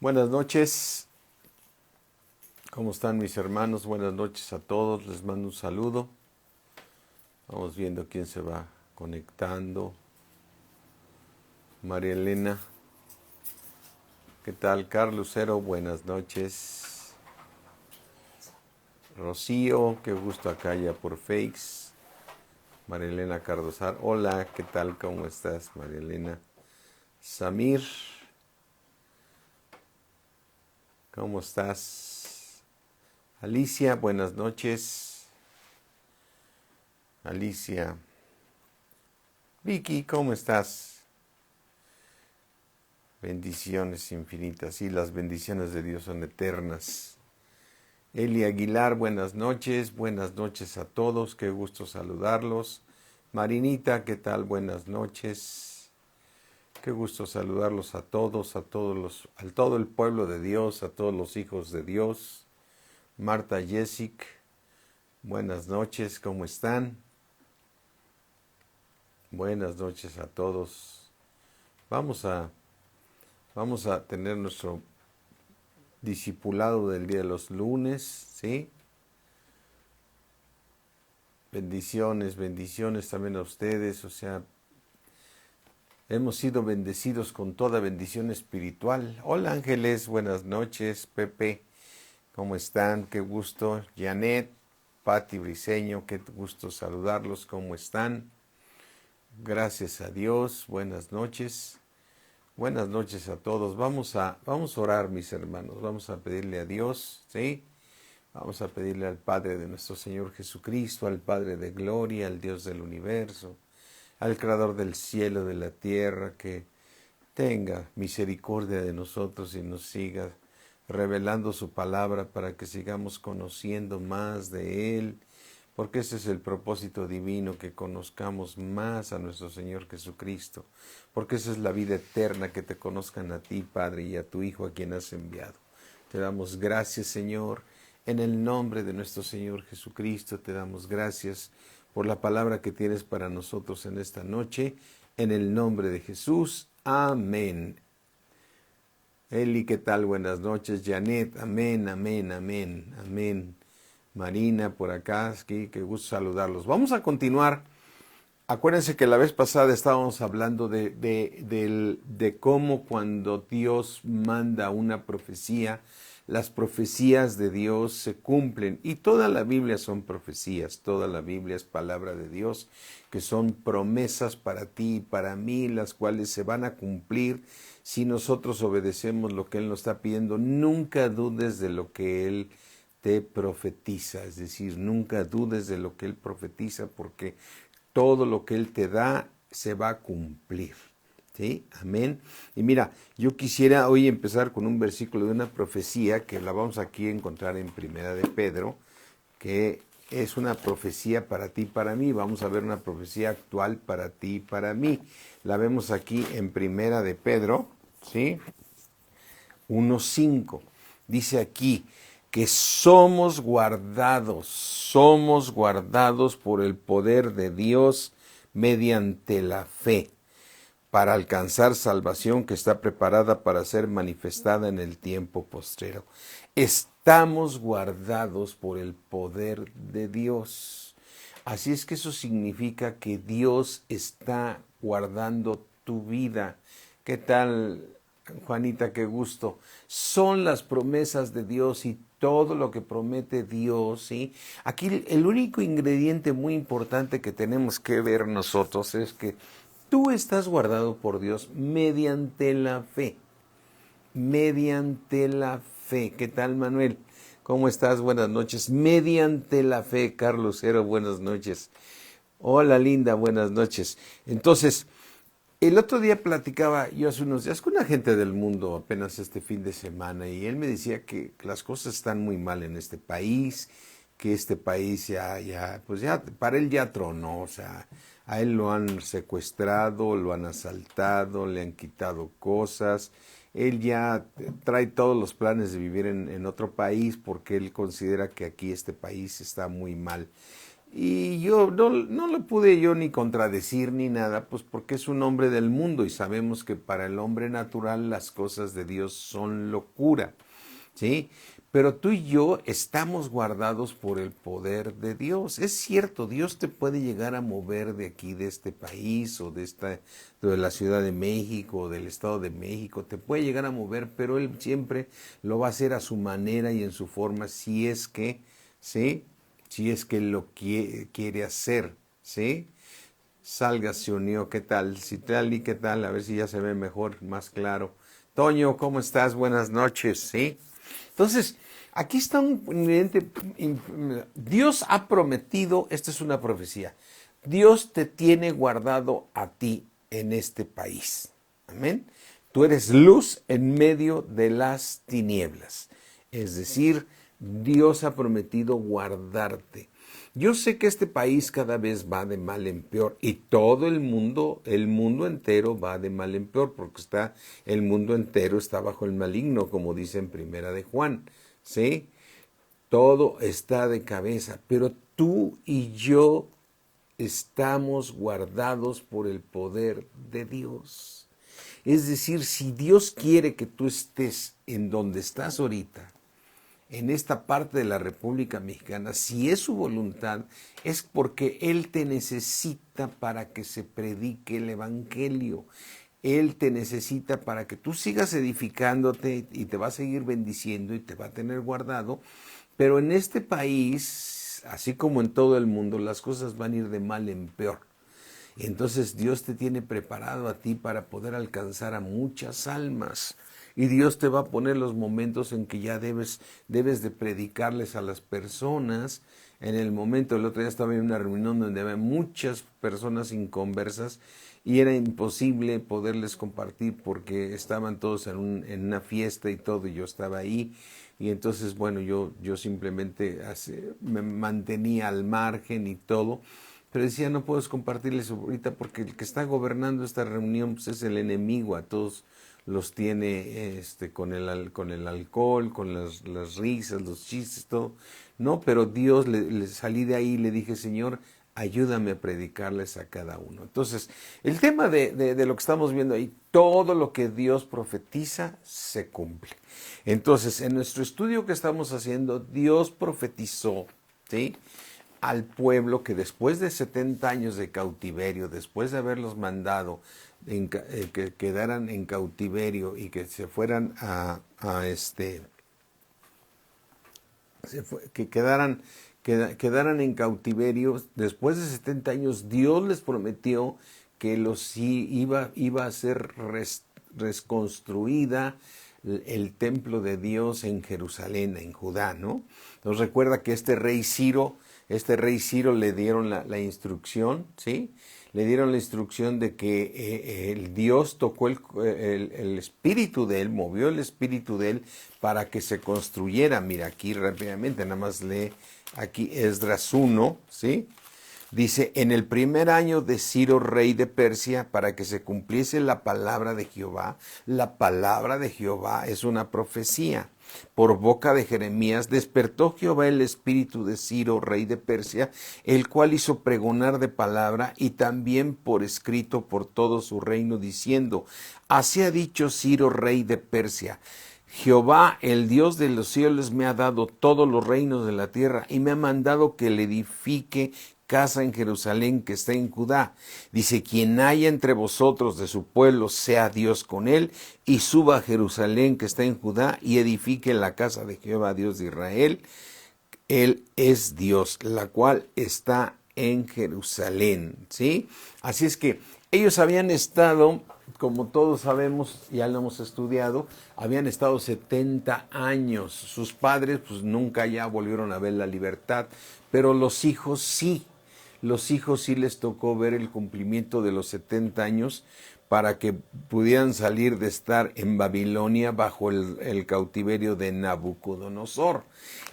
Buenas noches, ¿cómo están mis hermanos? Buenas noches a todos, les mando un saludo. Vamos viendo quién se va conectando. María Elena, ¿qué tal? Carlos Lucero, buenas noches. Rocío, qué gusto acá ya por Fakes. María Elena Cardozar, hola, ¿qué tal? ¿Cómo estás, María Elena? Samir, ¿cómo estás? Alicia, buenas noches. Alicia. Vicky, ¿cómo estás? Bendiciones infinitas. Y las bendiciones de Dios son eternas. Eli Aguilar, buenas noches. Buenas noches a todos. Qué gusto saludarlos. Marinita, ¿qué tal? Buenas noches. Qué gusto saludarlos a todos, a todo el pueblo de Dios, a todos los hijos de Dios. Marta Jessic, buenas noches. ¿Cómo están? Buenas noches a todos. Vamos a tener nuestro discipulado del día de los lunes, ¿sí? Bendiciones, bendiciones también a ustedes, o sea, hemos sido bendecidos con toda bendición espiritual. Hola Ángeles, buenas noches. Pepe, ¿cómo están? Qué gusto. Janet, Patti Briseño, qué gusto saludarlos, ¿cómo están? Gracias a Dios, buenas noches. Buenas noches a todos. Vamos a orar, mis hermanos. Vamos a pedirle a Dios, ¿sí? Vamos a pedirle al Padre de nuestro Señor Jesucristo, al Padre de gloria, al Dios del universo, al Creador del cielo y de la tierra, que tenga misericordia de nosotros y nos siga revelando su palabra para que sigamos conociendo más de Él, porque ese es el propósito divino, que conozcamos más a nuestro Señor Jesucristo, porque esa es la vida eterna, que te conozcan a ti, Padre, y a tu Hijo a quien has enviado. Te damos gracias, Señor, en el nombre de nuestro Señor Jesucristo. Te damos gracias por la palabra que tienes para nosotros en esta noche, en el nombre de Jesús. Amén. Eli, ¿qué tal? Buenas noches. Janet, amén, amén, amén, amén. Marina, por acá, aquí, qué gusto saludarlos. Vamos a continuar. Acuérdense que la vez pasada estábamos hablando de cómo cuando Dios manda una profecía, las profecías de Dios se cumplen. Y toda la Biblia son profecías, toda la Biblia es palabra de Dios, que son promesas para ti y para mí, las cuales se van a cumplir si nosotros obedecemos lo que Él nos está pidiendo. Nunca dudes de lo que Él te profetiza, es decir, nunca dudes de lo que Él profetiza, porque todo lo que Él te da se va a cumplir. ¿Sí? Amén. Y mira, yo quisiera hoy empezar con un versículo de una profecía que la vamos aquí a encontrar en Primera de Pedro, que es una profecía para ti y para mí. Vamos a ver una profecía actual para ti y para mí. La vemos aquí en Primera de Pedro, ¿sí? 1:5. Dice aquí que somos guardados por el poder de Dios mediante la fe, para alcanzar salvación que está preparada para ser manifestada en el tiempo postrero. Estamos guardados por el poder de Dios. Así es que eso significa que Dios está guardando tu vida. ¿Qué tal, Juanita? Qué gusto. Son las promesas de Dios y todo lo que promete Dios, ¿sí? Aquí el único ingrediente muy importante que tenemos que ver nosotros es que tú estás guardado por Dios mediante la fe. Mediante la fe. ¿Qué tal, Manuel? ¿Cómo estás? Buenas noches. Mediante la fe, Carlos Cero, buenas noches. Hola, Linda, buenas noches. Entonces, el otro día platicaba yo hace unos días con una gente del mundo, apenas este fin de semana, y él me decía que las cosas están muy mal en este país, que este país pues ya, para él ya tronó, o sea, a él lo han secuestrado, lo han asaltado, le han quitado cosas, él ya trae todos los planes de vivir en otro país porque él considera que aquí este país está muy mal. Y yo no lo pude yo ni contradecir ni nada, pues porque es un hombre del mundo y sabemos que para el hombre natural las cosas de Dios son locura, ¿sí? Pero tú y yo estamos guardados por el poder de Dios. Es cierto, Dios te puede llegar a mover de aquí, de este país, o de la Ciudad de México, o del Estado de México, te puede llegar a mover, pero Él siempre lo va a hacer a su manera y en su forma, si es que, ¿sí? Si es que lo quiere hacer, ¿sí? Salga, se unió, ¿qué tal? Citlali, ¿qué tal? A ver si ya se ve mejor, más claro. Toño, ¿cómo estás? Buenas noches, ¿sí? Entonces, aquí está un ingrediente. Dios ha prometido, esta es una profecía, Dios te tiene guardado a ti en este país. Amén. Tú eres luz en medio de las tinieblas. Es decir, Dios ha prometido guardarte. Yo sé que este país cada vez va de mal en peor y todo el mundo entero va de mal en peor porque el mundo entero está bajo el maligno, como dice en Primera de Juan, ¿sí? Todo está de cabeza, pero tú y yo estamos guardados por el poder de Dios. Es decir, si Dios quiere que tú estés en donde estás ahorita, en esta parte de la República Mexicana, si es su voluntad, es porque Él te necesita para que se predique el Evangelio. Él te necesita para que tú sigas edificándote y te va a seguir bendiciendo y te va a tener guardado. Pero en este país, así como en todo el mundo, las cosas van a ir de mal en peor. Y entonces Dios te tiene preparado a ti para poder alcanzar a muchas almas. Y Dios te va a poner los momentos en que ya debes de predicarles a las personas. En el momento, el otro día estaba en una reunión donde había muchas personas inconversas y era imposible poderles compartir porque estaban todos en una fiesta y todo, y yo estaba ahí. Y entonces, bueno, yo simplemente me mantenía al margen y todo. Pero decía, no puedes compartirles ahorita porque el que está gobernando esta reunión pues, es el enemigo, a todos los tiene con el alcohol, con las risas, los chistes, todo. No, pero Dios, le salí de ahí y le dije, Señor, ayúdame a predicarles a cada uno. Entonces, el tema de lo que estamos viendo ahí, todo lo que Dios profetiza se cumple. Entonces, en nuestro estudio que estamos haciendo, Dios profetizó, ¿sí?, al pueblo que después de 70 años de cautiverio, después de haberlos mandado que quedaran en cautiverio y que se fueran que quedaran en cautiverio, después de 70 años, Dios les prometió que iba a ser reconstruida el templo de Dios en Jerusalén, en Judá, ¿no? Entonces recuerda que este rey Ciro le dieron la instrucción, ¿sí? Le dieron la instrucción de que el Dios tocó el espíritu de él, movió el espíritu de él para que se construyera. Mira, aquí rápidamente, nada más lee aquí Esdras 1, ¿sí? Dice, en el primer año de Ciro, rey de Persia, para que se cumpliese la palabra de Jehová. La palabra de Jehová es una profecía. Por boca de Jeremías despertó Jehová el espíritu de Ciro, rey de Persia, el cual hizo pregonar de palabra y también por escrito por todo su reino, diciendo, así ha dicho Ciro, rey de Persia, Jehová, el Dios de los cielos, me ha dado todos los reinos de la tierra y me ha mandado que le edifique casa en Jerusalén que está en Judá. Dice, quien haya entre vosotros de su pueblo, sea Dios con él, y suba a Jerusalén que está en Judá, y edifique la casa de Jehová, Dios de Israel. Él es Dios, la cual está en Jerusalén, ¿sí? Así es que ellos habían estado, como todos sabemos, ya lo hemos estudiado, habían estado 70 años. Sus padres pues nunca ya volvieron a ver la libertad, pero los hijos sí. Los hijos sí les tocó ver el cumplimiento de los 70 años para que pudieran salir de estar en Babilonia bajo el cautiverio de Nabucodonosor.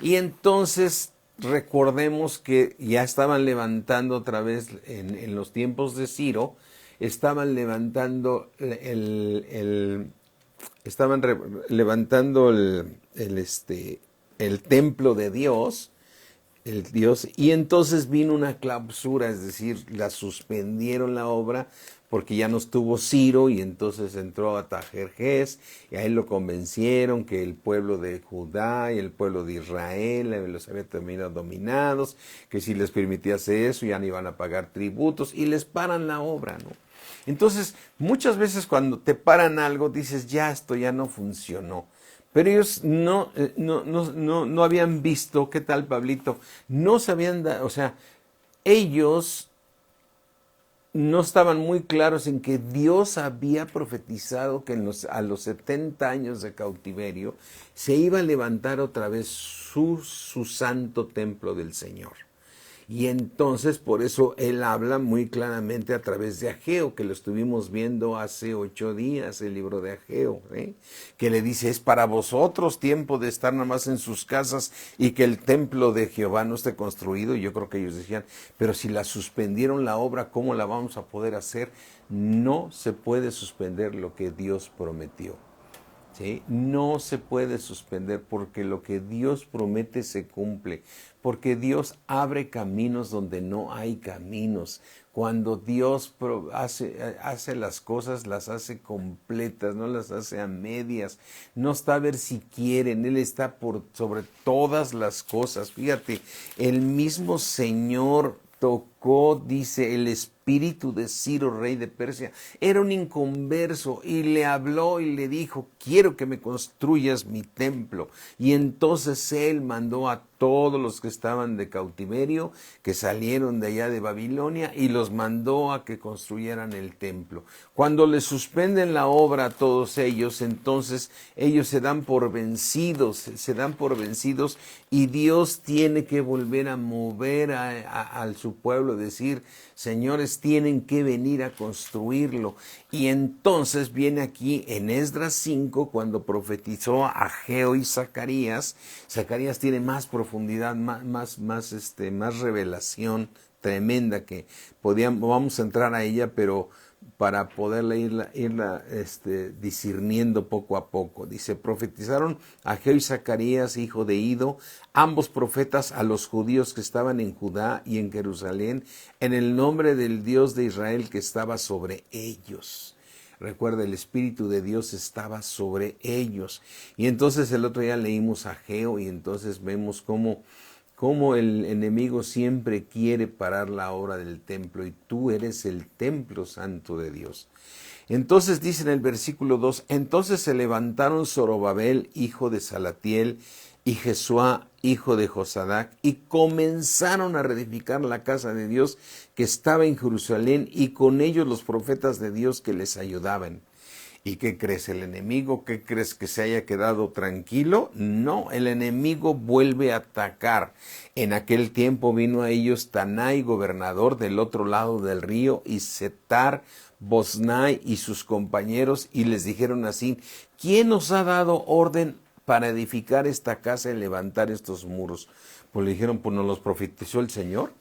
Y entonces recordemos que ya estaban levantando otra vez en los tiempos de Ciro, estaban levantando levantando el templo de Dios. el Dios, y entonces vino una clausura, es decir, la suspendieron la obra porque ya no estuvo Ciro y entonces entró Atajerjes y a él lo convencieron que el pueblo de Judá y el pueblo de Israel los había terminado dominados, que si les permitía hacer eso ya no iban a pagar tributos y les paran la obra, ¿no? Entonces, muchas veces cuando te paran algo dices, ya esto ya no funcionó. Pero ellos no habían visto, ¿qué tal, Pablito? No sabían, o sea, ellos no estaban muy claros en que Dios había profetizado que a los 70 años de cautiverio se iba a levantar otra vez su santo templo del Señor. Y entonces por eso él habla muy claramente a través de Ageo, que lo estuvimos viendo hace 8 días, el libro de Ageo, que le dice, es para vosotros tiempo de estar nada más en sus casas y que el templo de Jehová no esté construido. Y yo creo que ellos decían, pero si la suspendieron la obra, ¿cómo la vamos a poder hacer? No se puede suspender lo que Dios prometió. ¿Sí? No se puede suspender porque lo que Dios promete se cumple, porque Dios abre caminos donde no hay caminos. Cuando Dios hace las cosas, las hace completas, no las hace a medias, no está a ver si quieren, Él está por sobre todas las cosas. Fíjate, el mismo Señor tocó, dice, el espíritu de Ciro, rey de Persia. Era un inconverso y le habló y le dijo, quiero que me construyas mi templo. Y entonces él mandó a todos los que estaban de cautiverio, que salieron de allá de Babilonia, y los mandó a que construyeran el templo. Cuando le suspenden la obra a todos ellos, entonces ellos se dan por vencidos, y Dios tiene que volver a mover a su pueblo, decir, señores, tienen que venir a construirlo. Y entonces viene aquí en Esdras 5, cuando profetizó Ageo y Zacarías. Zacarías tiene más profundidad, más revelación tremenda que vamos a entrar a ella, pero para poderla irla discerniendo poco a poco. Dice, profetizaron Ageo y Zacarías, hijo de Ido, ambos profetas a los judíos que estaban en Judá y en Jerusalén, en el nombre del Dios de Israel que estaba sobre ellos. Recuerda, el Espíritu de Dios estaba sobre ellos. Y entonces el otro día leímos Ageo y entonces vemos cómo el enemigo siempre quiere parar la obra del templo y tú eres el templo santo de Dios. Entonces dice en el versículo 2, entonces se levantaron Zorobabel, hijo de Salatiel, y Jesuá, hijo de Josadac, y comenzaron a reedificar la casa de Dios que estaba en Jerusalén, y con ellos los profetas de Dios que les ayudaban. ¿Y qué crees el enemigo? ¿Qué crees que se haya quedado tranquilo? No, el enemigo vuelve a atacar. En aquel tiempo vino a ellos Tanai, gobernador del otro lado del río, y Setar, Boznai y sus compañeros, y les dijeron así, ¿quién os ha dado orden para edificar esta casa y levantar estos muros? Pues le dijeron, pues nos los profetizó el Señor,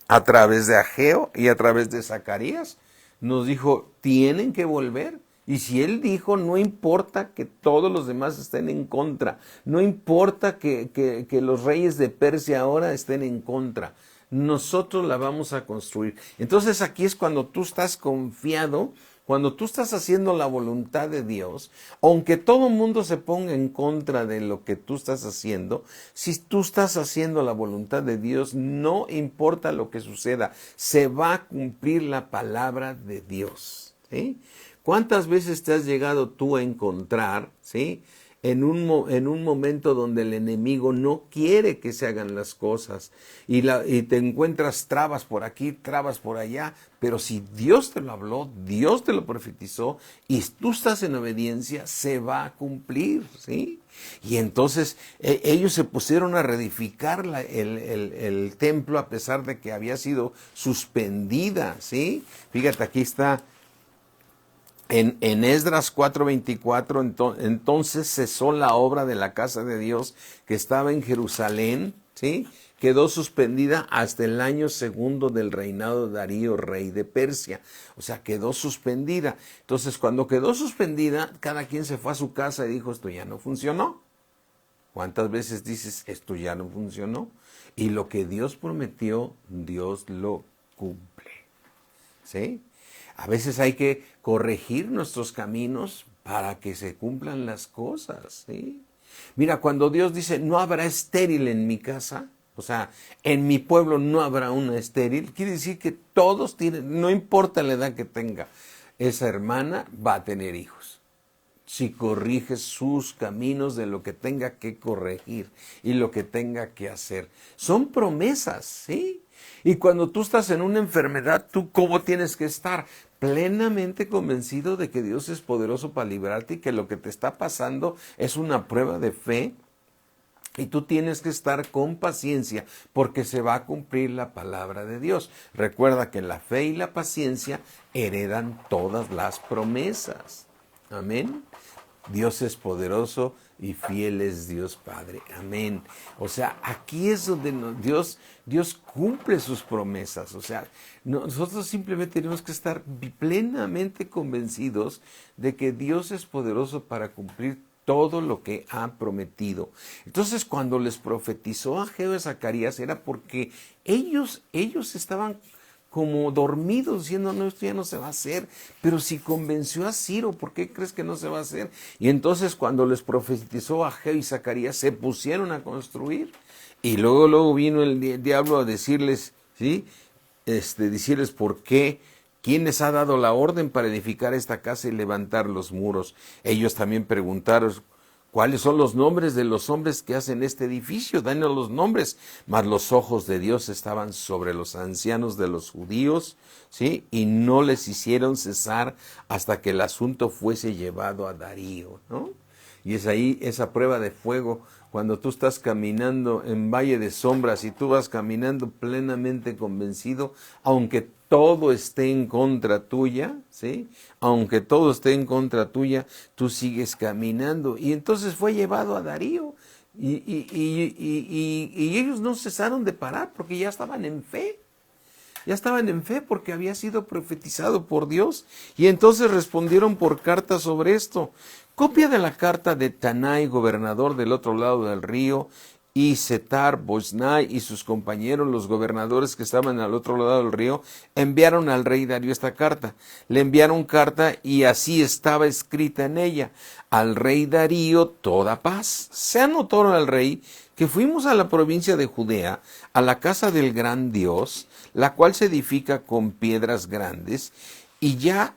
a través de Ageo y a través de Zacarías. Nos dijo, tienen que volver. Y si él dijo, no importa que todos los demás estén en contra, no importa que los reyes de Persia ahora estén en contra, nosotros la vamos a construir. Entonces aquí es cuando tú estás confiado, cuando tú estás haciendo la voluntad de Dios, aunque todo el mundo se ponga en contra de lo que tú estás haciendo, si tú estás haciendo la voluntad de Dios, no importa lo que suceda, se va a cumplir la palabra de Dios, ¿sí? ¿Cuántas veces te has llegado tú a encontrar, ¿sí?, en un momento donde el enemigo no quiere que se hagan las cosas y te encuentras trabas por aquí, trabas por allá, pero si Dios te lo habló, Dios te lo profetizó y tú estás en obediencia, se va a cumplir, ¿sí? Y entonces ellos se pusieron a reedificar el templo a pesar de que había sido suspendida, ¿sí? Fíjate, aquí está. En Esdras 4:24, entonces cesó la obra de la casa de Dios que estaba en Jerusalén, ¿sí? Quedó suspendida hasta el año segundo del reinado de Darío, rey de Persia. O sea, quedó suspendida. Entonces, cuando quedó suspendida, cada quien se fue a su casa y dijo, esto ya no funcionó. ¿Cuántas veces dices, esto ya no funcionó? Y lo que Dios prometió, Dios lo cumple. ¿Sí? A veces hay que corregir nuestros caminos para que se cumplan las cosas. ¿Sí? Mira, cuando Dios dice, no habrá estéril en mi casa, o sea, en mi pueblo no habrá una estéril, quiere decir que todos tienen, no importa la edad que tenga, esa hermana va a tener hijos. Si corriges sus caminos de lo que tenga que corregir y lo que tenga que hacer. Son promesas, ¿sí? Y cuando tú estás en una enfermedad, ¿tú cómo tienes que estar? Plenamente convencido de que Dios es poderoso para librarte y que lo que te está pasando es una prueba de fe. Y tú tienes que estar con paciencia porque se va a cumplir la palabra de Dios. Recuerda que la fe y la paciencia heredan todas las promesas. Amén. Dios es poderoso y fiel es Dios Padre. Amén. O sea, aquí es donde Dios cumple sus promesas. O sea, nosotros simplemente tenemos que estar plenamente convencidos de que Dios es poderoso para cumplir todo lo que ha prometido. Entonces, cuando les profetizó a Ageo y a Zacarías, era porque ellos estaban como dormidos, diciendo, no, esto ya no se va a hacer. Pero si convenció a Ciro, ¿por qué crees que no se va a hacer? Y entonces, cuando les profetizó a Ageo y Zacarías, se pusieron a construir. Y luego vino el diablo a decirles, ¿sí? Decirles por qué. ¿Quién les ha dado la orden para edificar esta casa y levantar los muros? Ellos también preguntaron, ¿cuáles son los nombres de los hombres que hacen este edificio? Danos los nombres. Mas los ojos de Dios estaban sobre los ancianos de los judíos, ¿sí? Y no les hicieron cesar hasta que el asunto fuese llevado a Darío, ¿no? Y es ahí esa prueba de fuego, cuando tú estás caminando en valle de sombras y tú vas caminando plenamente convencido, aunque todo esté en contra tuya, ¿sí? Aunque todo esté en contra tuya, tú sigues caminando. Y entonces fue llevado a Darío y ellos no cesaron de parar porque ya estaban en fe. Ya estaban en fe porque había sido profetizado por Dios. Y entonces respondieron por carta sobre esto. Copia de la carta de Tanai, gobernador del otro lado del río, y Setar, Boznai y sus compañeros, los gobernadores que estaban al otro lado del río, enviaron al rey Darío esta carta. Le enviaron carta y así estaba escrita en ella: al rey Darío toda paz. Se anotó al rey que fuimos a la provincia de Judea, a la casa del gran Dios, la cual se edifica con piedras grandes, y ya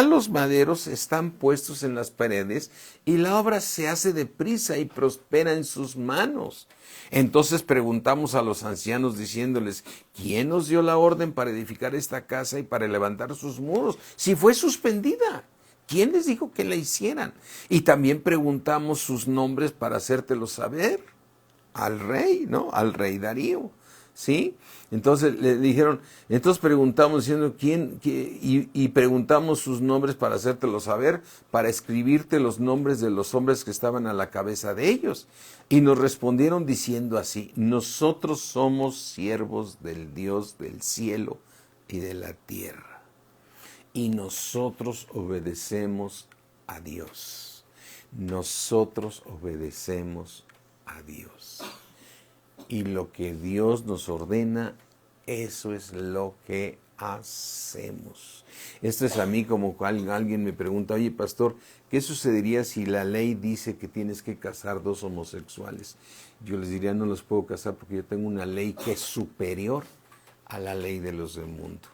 los maderos están puestos en las paredes, y la obra se hace deprisa y prospera en sus manos. Entonces preguntamos a los ancianos diciéndoles, ¿quién nos dio la orden para edificar esta casa y para levantar sus muros? Si fue suspendida, ¿quién les dijo que la hicieran? Y también preguntamos sus nombres para hacértelo saber al rey, ¿no? Al rey Darío, ¿sí? Entonces le dijeron, entonces preguntamos diciendo y preguntamos sus nombres para hacértelo saber, para escribirte los nombres de los hombres que estaban a la cabeza de ellos. Y nos respondieron diciendo así: nosotros somos siervos del Dios del cielo y de la tierra, y nosotros obedecemos a Dios. Nosotros obedecemos a Dios. Y lo que Dios nos ordena, eso es lo que hacemos. Esto es a mí como alguien me pregunta, oye pastor, ¿qué sucedería si la ley dice que tienes que casar dos homosexuales? Yo les diría, no los puedo casar porque yo tengo una ley que es superior a la ley de los del mundo.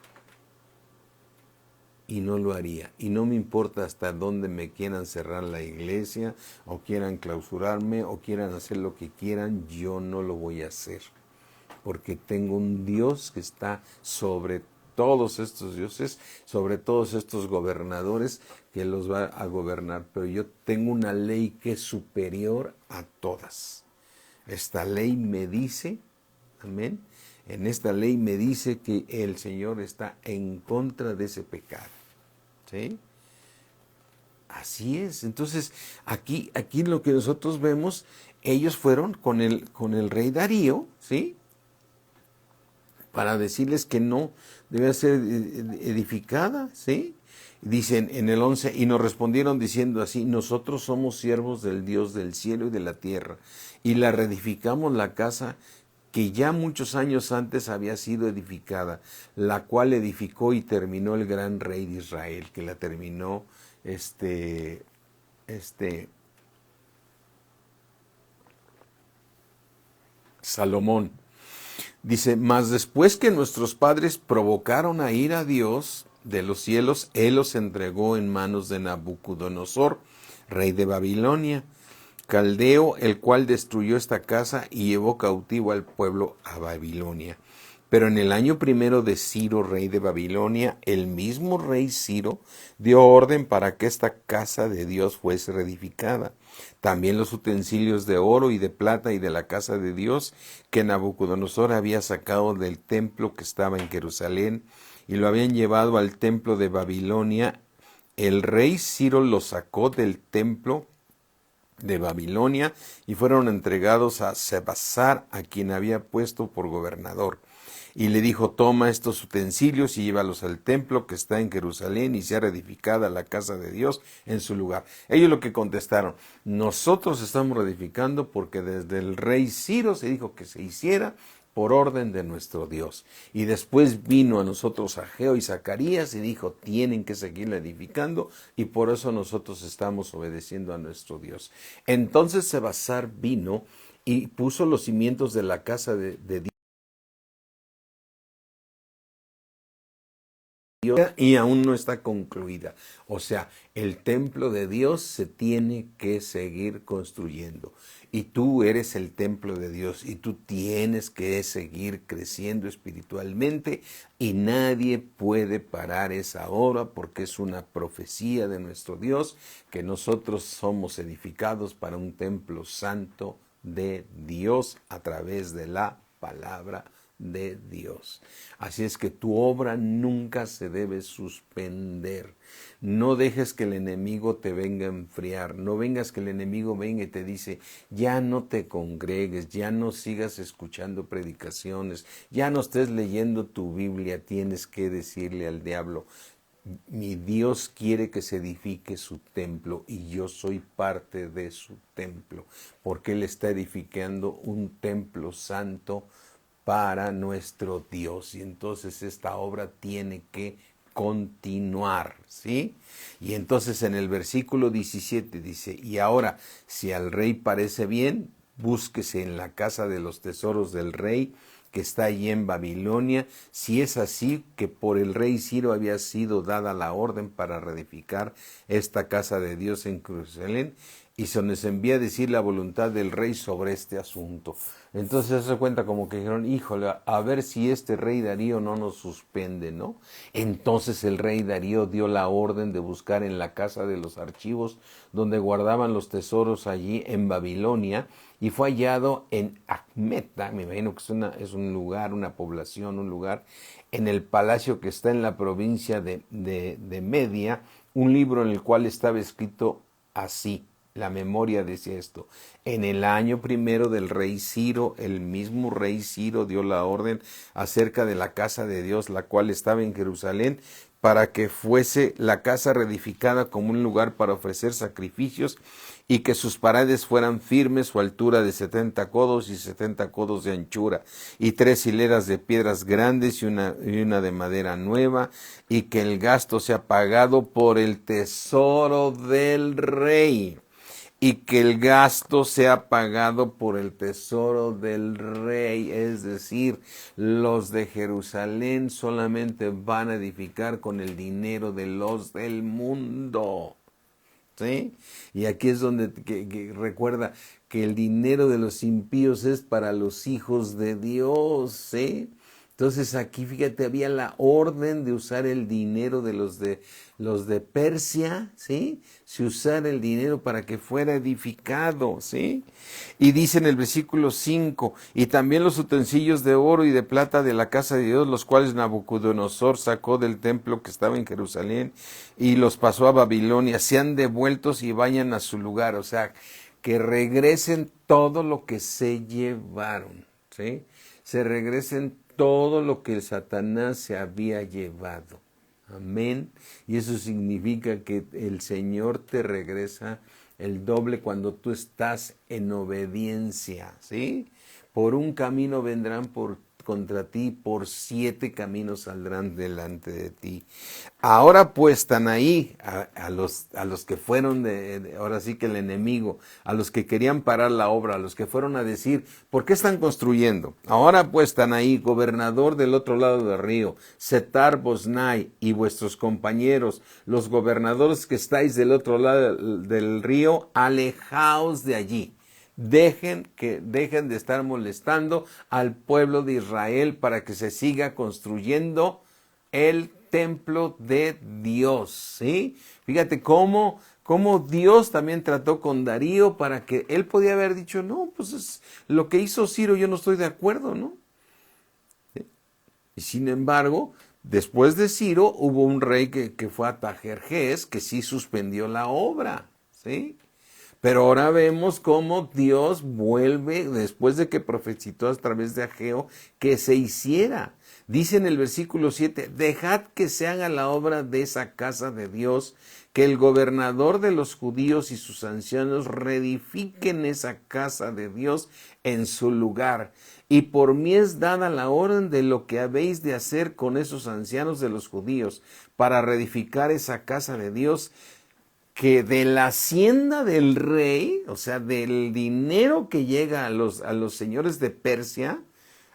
Y no lo haría. Y no me importa hasta dónde me quieran cerrar la iglesia, o quieran clausurarme, o quieran hacer lo que quieran, yo no lo voy a hacer. Porque tengo un Dios que está sobre todos estos dioses, sobre todos estos gobernadores, que los va a gobernar. Pero yo tengo una ley que es superior a todas. Esta ley me dice, amén, en esta ley me dice que el Señor está en contra de ese pecado. ¿Sí? Así es. Entonces, aquí lo que nosotros vemos, ellos fueron con el rey Darío, ¿sí? Para decirles que no debe ser edificada, ¿sí? Dicen en el 11, y nos respondieron diciendo así: nosotros somos siervos del Dios del cielo y de la tierra, y la reedificamos la casa que ya muchos años antes había sido edificada, la cual edificó y terminó el gran rey de Israel, que la terminó Salomón. Dice, mas después que nuestros padres provocaron a ir a Dios de los cielos, Él los entregó en manos de Nabucodonosor, rey de Babilonia, caldeo, el cual destruyó esta casa y llevó cautivo al pueblo a Babilonia. Pero en el año primero de Ciro, rey de Babilonia, el mismo rey Ciro dio orden para que esta casa de Dios fuese reedificada. También los utensilios de oro y de plata y de la casa de Dios que Nabucodonosor había sacado del templo que estaba en Jerusalén y lo habían llevado al templo de Babilonia. El rey Ciro los sacó del templo de Babilonia y fueron entregados a Sebasar, a quien había puesto por gobernador. Y le dijo, toma estos utensilios y llévalos al templo que está en Jerusalén y sea reedificada la casa de Dios en su lugar. Ellos lo que contestaron, nosotros estamos reedificando porque desde el rey Ciro se dijo que se hiciera por orden de nuestro Dios. Y después vino a nosotros Ageo y Zacarías y dijo, tienen que seguirla edificando y por eso nosotros estamos obedeciendo a nuestro Dios. Entonces Sebasar vino y puso los cimientos de la casa de Dios. Y aún no está concluida. O sea, el templo de Dios se tiene que seguir construyendo. Y tú eres el templo de Dios y tú tienes que seguir creciendo espiritualmente y nadie puede parar esa obra porque es una profecía de nuestro Dios que nosotros somos edificados para un templo santo de Dios a través de la palabra de Dios. Así es que tu obra nunca se debe suspender. No dejes que el enemigo te venga a enfriar. No vengas que el enemigo venga y te dice, ya no te congregues, ya no sigas escuchando predicaciones, ya no estés leyendo tu Biblia. Tienes que decirle al diablo, mi Dios quiere que se edifique su templo y yo soy parte de su templo, porque Él está edificando un templo santo para nuestro Dios. Y entonces esta obra tiene que continuar, ¿sí? Y entonces en el versículo 17 dice, y ahora, si al rey parece bien, búsquese en la casa de los tesoros del rey, que está allí en Babilonia, si es así que por el rey Ciro había sido dada la orden para reedificar esta casa de Dios en Jerusalén, y se nos envía a decir la voluntad del rey sobre este asunto. Entonces se cuenta como que dijeron, híjole, a ver si este rey Darío no nos suspende, ¿no? Entonces el rey Darío dio la orden de buscar en la casa de los archivos donde guardaban los tesoros allí en Babilonia, y fue hallado en Acmeta, me imagino que es un lugar, una población, un lugar, en el palacio que está en la provincia de Media, un libro en el cual estaba escrito así. La memoria decía esto: en el año primero del rey Ciro, el mismo rey Ciro dio la orden acerca de la casa de Dios, la cual estaba en Jerusalén, para que fuese la casa reedificada como un lugar para ofrecer sacrificios, y que sus paredes fueran firmes, su altura de 70 codos y 70 codos de anchura, y 3 hileras de piedras grandes y una de madera nueva, y que el gasto sea pagado por el tesoro del rey. Y que el gasto sea pagado por el tesoro del rey, es decir, los de Jerusalén solamente van a edificar con el dinero de los del mundo. ¿Sí? Y aquí es donde que recuerda que el dinero de los impíos es para los hijos de Dios, ¿sí? Entonces aquí, fíjate, había la orden de usar el dinero de los de Persia, ¿sí? Se usara el dinero para que fuera edificado, ¿sí? Y dice en el versículo 5, y también los utensilios de oro y de plata de la casa de Dios, los cuales Nabucodonosor sacó del templo que estaba en Jerusalén y los pasó a Babilonia, sean devueltos y vayan a su lugar, o sea, que regresen todo lo que se llevaron, ¿sí? Se regresen todo lo que el Satanás se había llevado. Amén. Y eso significa que el Señor te regresa el doble cuando tú estás en obediencia, ¿sí? Por un camino vendrán contra ti, por 7 caminos saldrán delante de ti. Ahora pues están ahí a los que fueron, ahora sí que el enemigo, a los que querían parar la obra, a los que fueron a decir, ¿por qué están construyendo? Ahora pues están ahí, gobernador del otro lado del río, Setar Boznai y vuestros compañeros, los gobernadores que estáis del otro lado del río, alejaos de allí. Dejen de estar molestando al pueblo de Israel para que se siga construyendo el templo de Dios, ¿sí? Fíjate cómo Dios también trató con Darío para que él podía haber dicho, no, pues es lo que hizo Ciro, yo no estoy de acuerdo, ¿no? ¿Sí? Y sin embargo, después de Ciro hubo un rey que fue Atajerjes, que sí suspendió la obra, ¿sí? Pero ahora vemos cómo Dios vuelve, después de que profetizó a través de Ageo, que se hiciera. Dice en el versículo 7, dejad que se haga la obra de esa casa de Dios, que el gobernador de los judíos y sus ancianos reedifiquen esa casa de Dios en su lugar. Y por mí es dada la orden de lo que habéis de hacer con esos ancianos de los judíos, para reedificar esa casa de Dios, que de la hacienda del rey, o sea, del dinero que llega a los señores de Persia,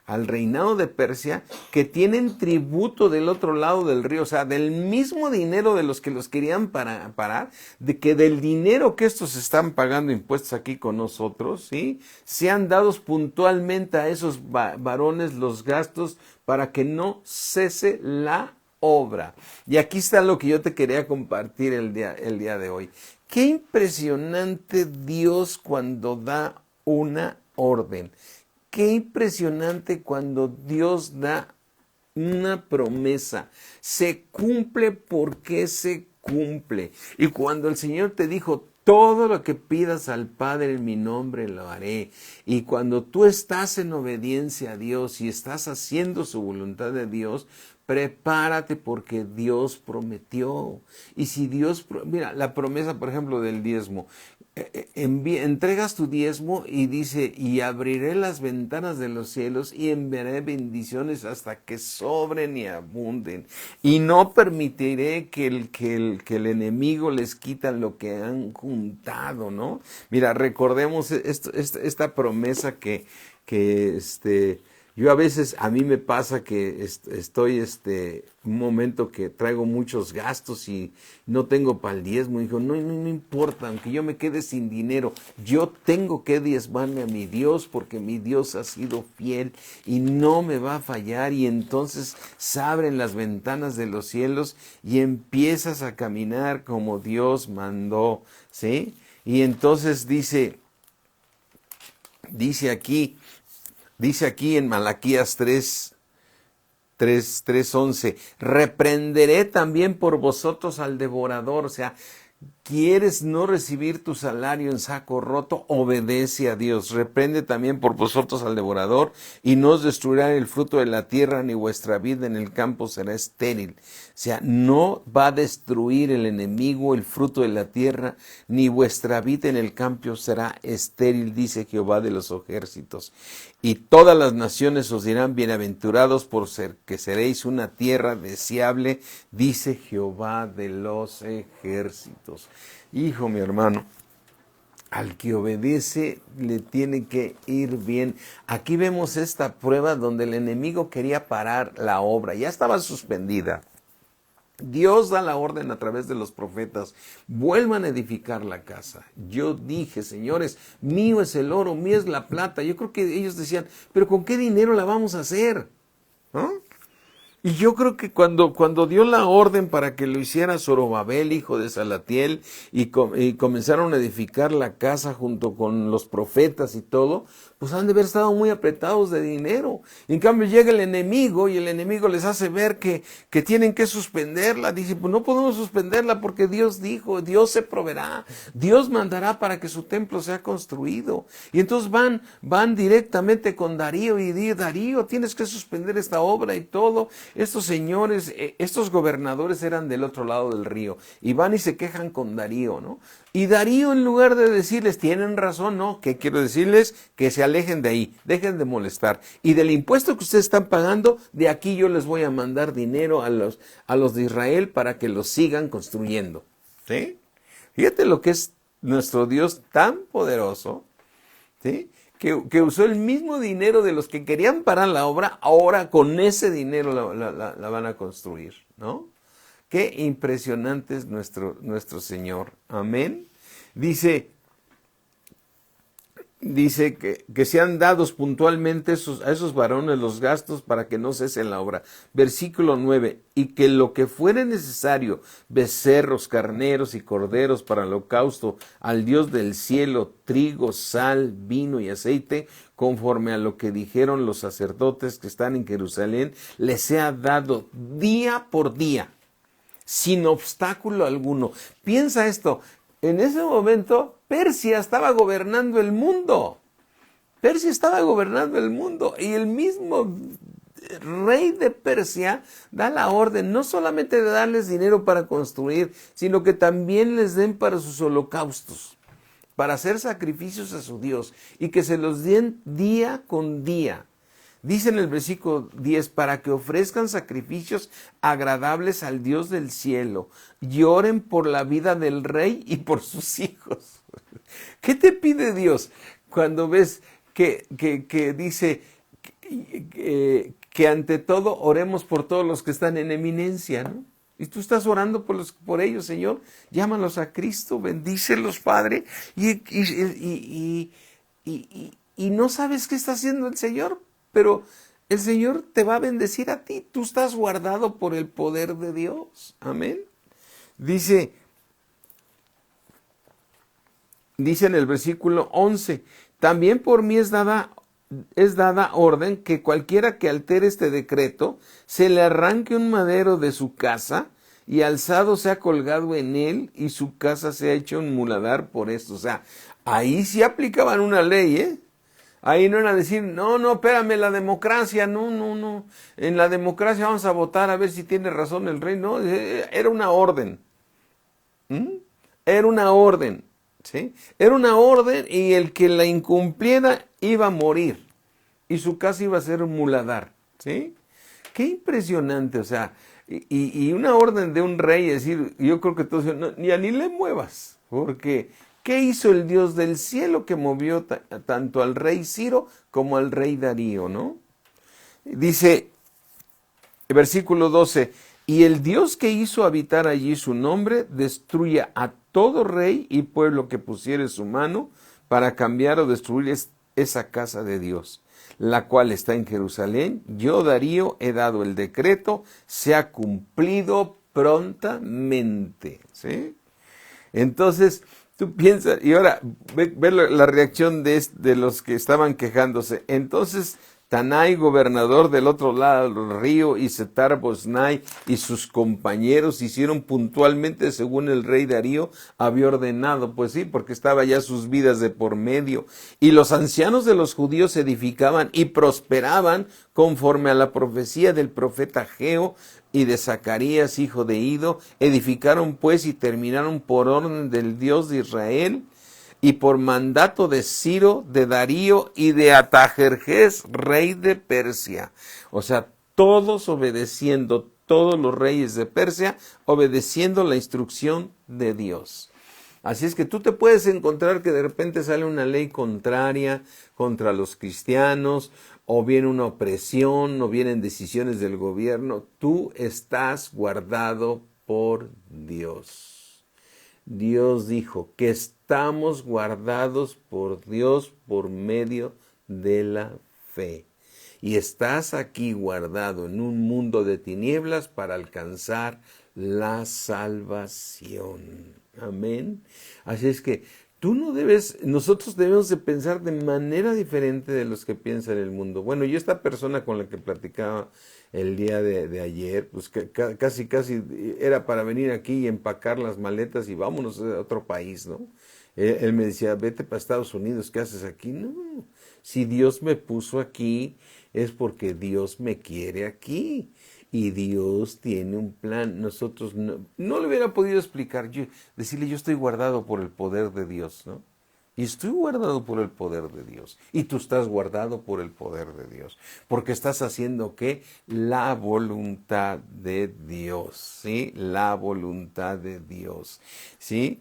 al reinado de Persia, que tienen tributo del otro lado del río, o sea, del mismo dinero de los que los querían parar, de que del dinero que estos están pagando impuestos aquí con nosotros, ¿sí? Sean dados puntualmente a esos varones los gastos para que no cese la obra. Y aquí está lo que yo te quería compartir el día de hoy. Qué impresionante Dios cuando da una orden. Qué impresionante cuando Dios da una promesa. Se cumple porque se cumple. Y cuando el Señor te dijo, todo lo que pidas al Padre en mi nombre lo haré. Y cuando tú estás en obediencia a Dios y estás haciendo su voluntad de Dios, prepárate porque Dios prometió. Y si Dios, mira, la promesa, por ejemplo, del diezmo. Entregas tu diezmo y dice, y abriré las ventanas de los cielos y enviaré bendiciones hasta que sobren y abunden. Y no permitiré que el enemigo les quita lo que han juntado, ¿no? Mira, recordemos esta promesa que yo a veces, a mí me pasa que estoy un momento que traigo muchos gastos y no tengo para el diezmo. Dijo, no importa, aunque yo me quede sin dinero, yo tengo que diezmarme a mi Dios porque mi Dios ha sido fiel y no me va a fallar. Y entonces se abren las ventanas de los cielos y empiezas a caminar como Dios mandó, ¿sí? Y entonces dice aquí en Malaquías 3:11, reprenderé también por vosotros al devorador. O sea, ¿quieres no recibir tu salario en saco roto? Obedece a Dios. Reprende también por vosotros al devorador y no os destruirá el fruto de la tierra, ni vuestra vida en el campo será estéril. O sea, no va a destruir el enemigo el fruto de la tierra, ni vuestra vida en el campo será estéril, dice Jehová de los ejércitos. Y todas las naciones os dirán bienaventurados por ser que seréis una tierra deseable, dice Jehová de los ejércitos. Hijo, mi hermano, al que obedece le tiene que ir bien. Aquí vemos esta prueba donde el enemigo quería parar la obra, ya estaba suspendida. Dios da la orden a través de los profetas, vuelvan a edificar la casa. Yo dije, señores, mío es el oro, mío es la plata. Yo creo que ellos decían, pero ¿con qué dinero la vamos a hacer? ¿No? Y yo creo que cuando dio la orden para que lo hiciera Zorobabel, hijo de Salatiel, y comenzaron a edificar la casa junto con los profetas y todo, pues han de haber estado muy apretados de dinero. En cambio llega el enemigo y el enemigo les hace ver que tienen que suspenderla. Dice, pues no podemos suspenderla porque Dios dijo, Dios se proveerá, Dios mandará para que su templo sea construido. Y entonces van directamente con Darío y dicen, Darío, tienes que suspender esta obra y todo. estos señores, estos gobernadores eran del otro lado del río y van y se quejan con Darío, ¿no? Y Darío, en lugar de decirles, tienen razón, ¿no? ¿Qué quiero decirles? Que se alejen de ahí, dejen de molestar. Y del impuesto que ustedes están pagando, de aquí yo les voy a mandar dinero a los de Israel para que los sigan construyendo. ¿Sí? Fíjate lo que es nuestro Dios tan poderoso, ¿sí? Que usó el mismo dinero de los que querían parar la obra, ahora con ese dinero la van a construir, ¿no? Qué impresionante es nuestro Señor. Amén. Dice que sean dados puntualmente a esos varones los gastos para que no cesen la obra. Versículo 9, y que lo que fuere necesario, becerros, carneros y corderos para el holocausto al Dios del cielo, trigo, sal, vino y aceite, conforme a lo que dijeron los sacerdotes que están en Jerusalén, les sea dado día por día, sin obstáculo alguno. Piensa esto, en ese momento Persia estaba gobernando el mundo. Persia estaba gobernando el mundo y el mismo rey de Persia da la orden no solamente de darles dinero para construir, sino que también les den para sus holocaustos, para hacer sacrificios a su Dios y que se los den día con día. Dice en el versículo 10, para que ofrezcan sacrificios agradables al Dios del cielo, lloren por la vida del rey y por sus hijos. ¿Qué te pide Dios cuando ves que dice que ante todo oremos por todos los que están en eminencia, ¿no? Y tú estás orando por ellos, Señor, llámalos a Cristo, bendícelos, Padre, y no sabes qué está haciendo el Señor, pero el Señor te va a bendecir a ti. Tú estás guardado por el poder de Dios. Amén. Dice en el versículo 11, también por mí es dada orden que cualquiera que altere este decreto, se le arranque un madero de su casa y alzado sea colgado en él y su casa sea hecha un muladar por esto. O sea, ahí sí aplicaban una ley, ¿eh? Ahí no era decir, no, espérame, la democracia, no. En la democracia vamos a votar a ver si tiene razón el rey. No, era una orden. Era una orden, ¿sí? Era una orden y el que la incumpliera iba a morir. Y su casa iba a ser un muladar, ¿sí? Qué impresionante, o sea, y una orden de un rey, es decir, yo creo que todos, ni le muevas, porque ¿qué hizo el Dios del cielo que movió tanto al rey Ciro como al rey Darío, no? Dice, versículo 12, y el Dios que hizo habitar allí su nombre, destruya a todo rey y pueblo que pusiere su mano para cambiar o destruir esa casa de Dios, la cual está en Jerusalén. Yo, Darío, he dado el decreto, se ha cumplido prontamente, ¿sí? Entonces, tú piensas, y ahora ve la reacción de los que estaban quejándose. Entonces, Tanai, gobernador del otro lado del río, y Setar Boznai y sus compañeros hicieron puntualmente según el rey Darío había ordenado. Pues sí, porque estaba ya sus vidas de por medio. Y los ancianos de los judíos edificaban y prosperaban conforme a la profecía del profeta Ageo y de Zacarías, hijo de Ido. Edificaron pues y terminaron por orden del Dios de Israel y por mandato de Ciro, de Darío y de Atajerjes, rey de Persia. O sea, todos obedeciendo, todos los reyes de Persia, obedeciendo la instrucción de Dios. Así es que tú te puedes encontrar que de repente sale una ley contraria contra los cristianos, o viene una opresión, o vienen decisiones del gobierno. Tú estás guardado por Dios. Dios dijo que estamos guardados por Dios por medio de la fe. Y estás aquí guardado en un mundo de tinieblas para alcanzar la salvación. Amén. Así es que nosotros debemos de pensar de manera diferente de los que piensan el mundo. Bueno, yo esta persona con la que platicaba el día de ayer, pues casi era para venir aquí y empacar las maletas y vámonos a otro país, ¿no? Él me decía, vete para Estados Unidos, ¿qué haces aquí? No, si Dios me puso aquí, es porque Dios me quiere aquí. Y Dios tiene un plan. Nosotros no le hubiera podido explicar, decirle yo estoy guardado por el poder de Dios, ¿no? Y estoy guardado por el poder de Dios. Y tú estás guardado por el poder de Dios. Porque estás haciendo ¿qué? La voluntad de Dios, ¿sí? La voluntad de Dios, ¿sí?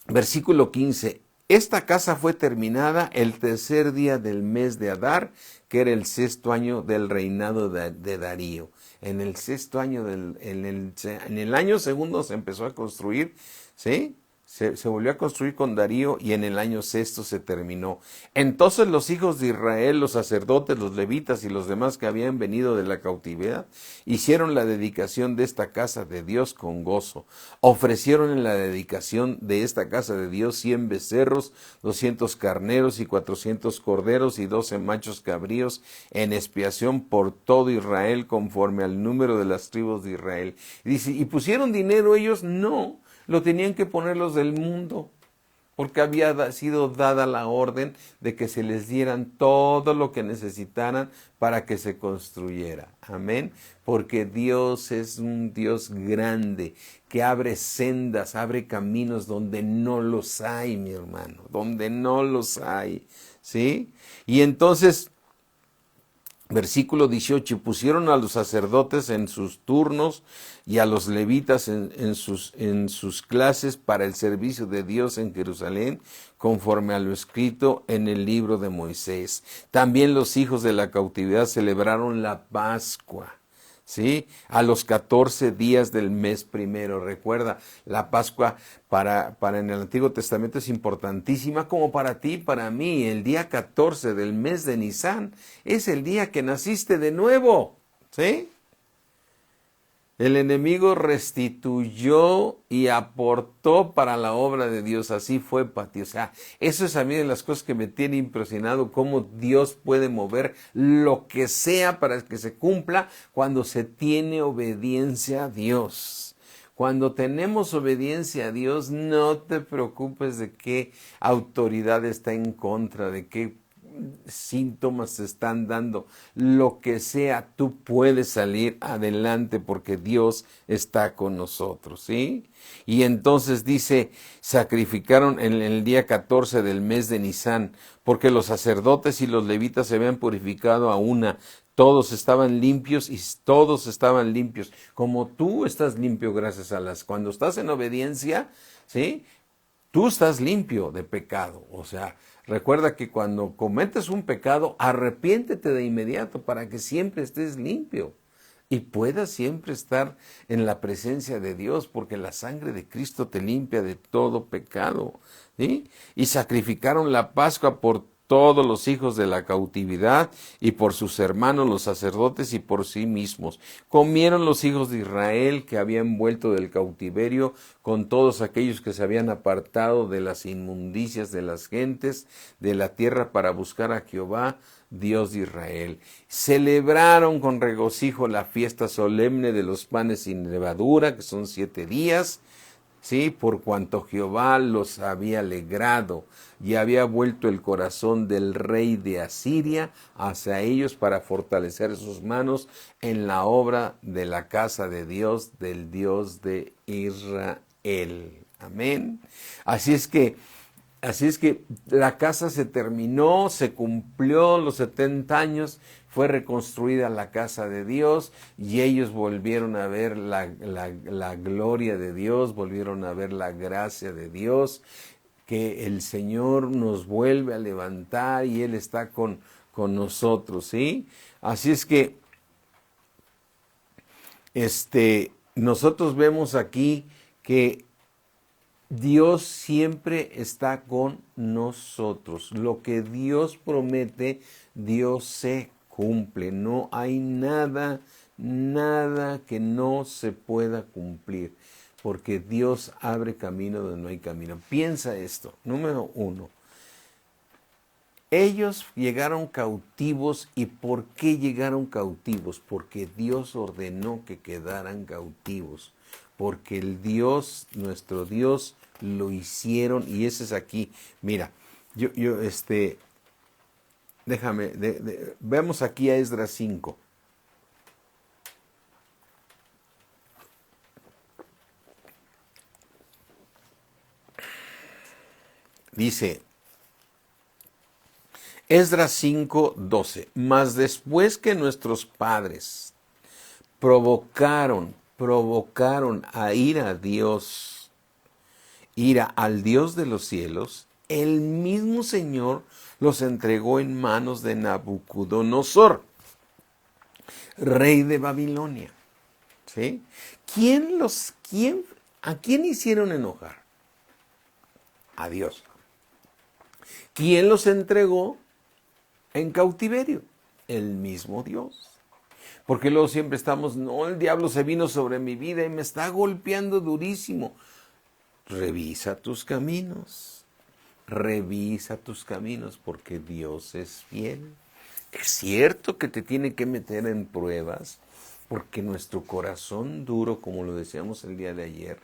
Versículo 15. Esta casa fue terminada el tercer día del mes de Adar, que era el sexto año del reinado de Darío. En el sexto año, en el año segundo se empezó a construir, ¿sí? Se volvió a construir con Darío y en el año sexto se terminó. Entonces los hijos de Israel, los sacerdotes, los levitas y los demás que habían venido de la cautividad, hicieron la dedicación de esta casa de Dios con gozo. Ofrecieron en la dedicación de esta casa de Dios 100 becerros, 200 carneros y 400 corderos y 12 machos cabríos en expiación por todo Israel conforme al número de las tribus de Israel. Y dice, ¿y pusieron dinero ellos? No. Lo tenían que poner los del mundo, porque había sido dada la orden de que se les dieran todo lo que necesitaran para que se construyera. Amén. Porque Dios es un Dios grande, que abre sendas, abre caminos donde no los hay, mi hermano, donde no los hay. ¿Sí? Y entonces, versículo 18, pusieron a los sacerdotes en sus turnos y a los levitas en sus clases para el servicio de Dios en Jerusalén, conforme a lo escrito en el libro de Moisés. También los hijos de la cautividad celebraron la Pascua, ¿sí? A los 14 días del mes primero. Recuerda, la Pascua para en el Antiguo Testamento es importantísima, como para ti, para mí. El día 14 del mes de Nisán es el día que naciste de nuevo, ¿sí? El enemigo restituyó y aportó para la obra de Dios. Así fue, Pati. O sea, eso es a mí de las cosas que me tiene impresionado, cómo Dios puede mover lo que sea para que se cumpla cuando se tiene obediencia a Dios. Cuando tenemos obediencia a Dios, no te preocupes de qué autoridad está en contra, de qué síntomas se están dando, lo que sea, tú puedes salir adelante porque Dios está con nosotros, ¿sí? Y entonces dice, sacrificaron en el día 14 del mes de Nisán, porque los sacerdotes y los levitas se habían purificado a una. Todos estaban limpios y todos estaban limpios, como tú estás limpio gracias a cuando estás en obediencia, ¿sí? Tú estás limpio de pecado. O sea, recuerda que cuando cometes un pecado, arrepiéntete de inmediato para que siempre estés limpio y puedas siempre estar en la presencia de Dios, porque la sangre de Cristo te limpia de todo pecado, ¿sí? Y sacrificaron la Pascua por todos los hijos de la cautividad y por sus hermanos los sacerdotes y por sí mismos. Comieron los hijos de Israel que habían vuelto del cautiverio con todos aquellos que se habían apartado de las inmundicias de las gentes de la tierra para buscar a Jehová, Dios de Israel. Celebraron con regocijo la fiesta solemne de los panes sin levadura, que son 7 días, ¿sí? Por cuanto Jehová los había alegrado y había vuelto el corazón del rey de Asiria hacia ellos para fortalecer sus manos en la obra de la casa de Dios, del Dios de Israel. Amén. Así es que la casa se terminó, se cumplió los 70 años, fue reconstruida la casa de Dios y ellos volvieron a ver la gloria de Dios, volvieron a ver la gracia de Dios, que el Señor nos vuelve a levantar y Él está con nosotros, ¿sí? Así es que nosotros vemos aquí que Dios siempre está con nosotros. Lo que Dios promete, Dios se cumple. No hay nada que no se pueda cumplir, porque Dios abre camino donde no hay camino. Piensa esto. Número 1. Ellos llegaron cautivos. ¿Y por qué llegaron cautivos? Porque Dios ordenó que quedaran cautivos. Porque el Dios, nuestro Dios, lo hicieron, y ese es aquí. Mira, déjame, veamos aquí a Esdras 5. Dice Esdras 5:12, mas después que nuestros padres provocaron a ira a Dios, ira al Dios de los cielos, el mismo Señor los entregó en manos de Nabucodonosor, rey de Babilonia. ¿Sí? ¿A quién hicieron enojar? A Dios. ¿Quién los entregó en cautiverio? El mismo Dios. Porque luego siempre estamos, no, el diablo se vino sobre mi vida y me está golpeando durísimo. Revisa tus caminos porque Dios es fiel. Es cierto que te tiene que meter en pruebas, porque nuestro corazón duro, como lo decíamos el día de ayer,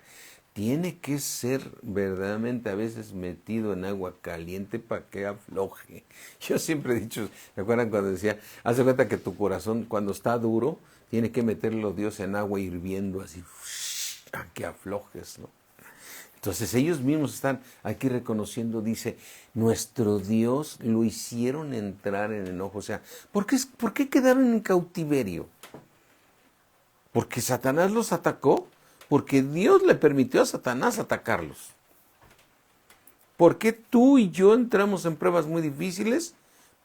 tiene que ser verdaderamente a veces metido en agua caliente para que afloje. Yo siempre he dicho, ¿me acuerdan cuando decía, haz de cuenta que tu corazón cuando está duro, tiene que meterlo Dios en agua hirviendo así, a que aflojes, ¿no? Entonces ellos mismos están aquí reconociendo, dice, nuestro Dios lo hicieron entrar en enojo. O sea, ¿por qué quedaron en cautiverio? ¿Porque Satanás los atacó? Porque Dios le permitió a Satanás atacarlos. ¿Por qué tú y yo entramos en pruebas muy difíciles?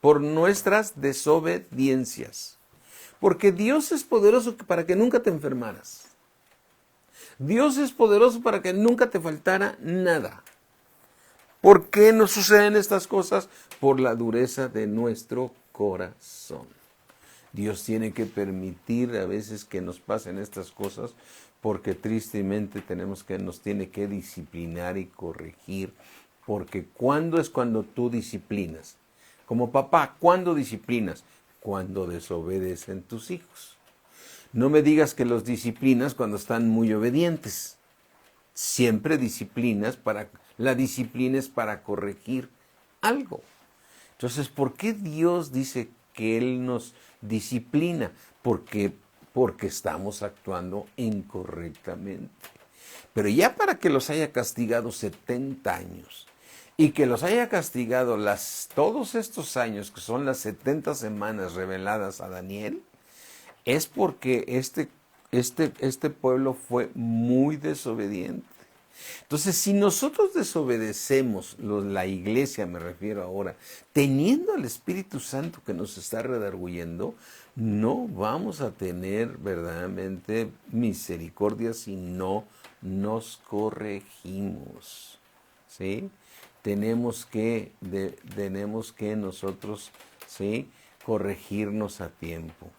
Por nuestras desobediencias. Porque Dios es poderoso para que nunca te enfermaras. Dios es poderoso para que nunca te faltara nada. ¿Por qué nos suceden estas cosas? Por la dureza de nuestro corazón. Dios tiene que permitir a veces que nos pasen estas cosas porque tristemente nos tiene que disciplinar y corregir. Porque ¿cuándo es cuando tú disciplinas? Como papá, ¿cuándo disciplinas? Cuando desobedecen tus hijos. No me digas que los disciplinas cuando están muy obedientes. Siempre la disciplina es para corregir algo. Entonces, ¿por qué Dios dice que Él nos disciplina? Porque estamos actuando incorrectamente. Pero ya para que los haya castigado 70 años y que los haya castigado todos estos años, que son las 70 semanas reveladas a Daniel, es porque este pueblo fue muy desobediente. Entonces, si nosotros desobedecemos, la iglesia me refiero ahora, teniendo al Espíritu Santo que nos está redarguyendo, no vamos a tener verdaderamente misericordia si no nos corregimos. ¿Sí? Tenemos que nosotros, ¿sí?, corregirnos a tiempo.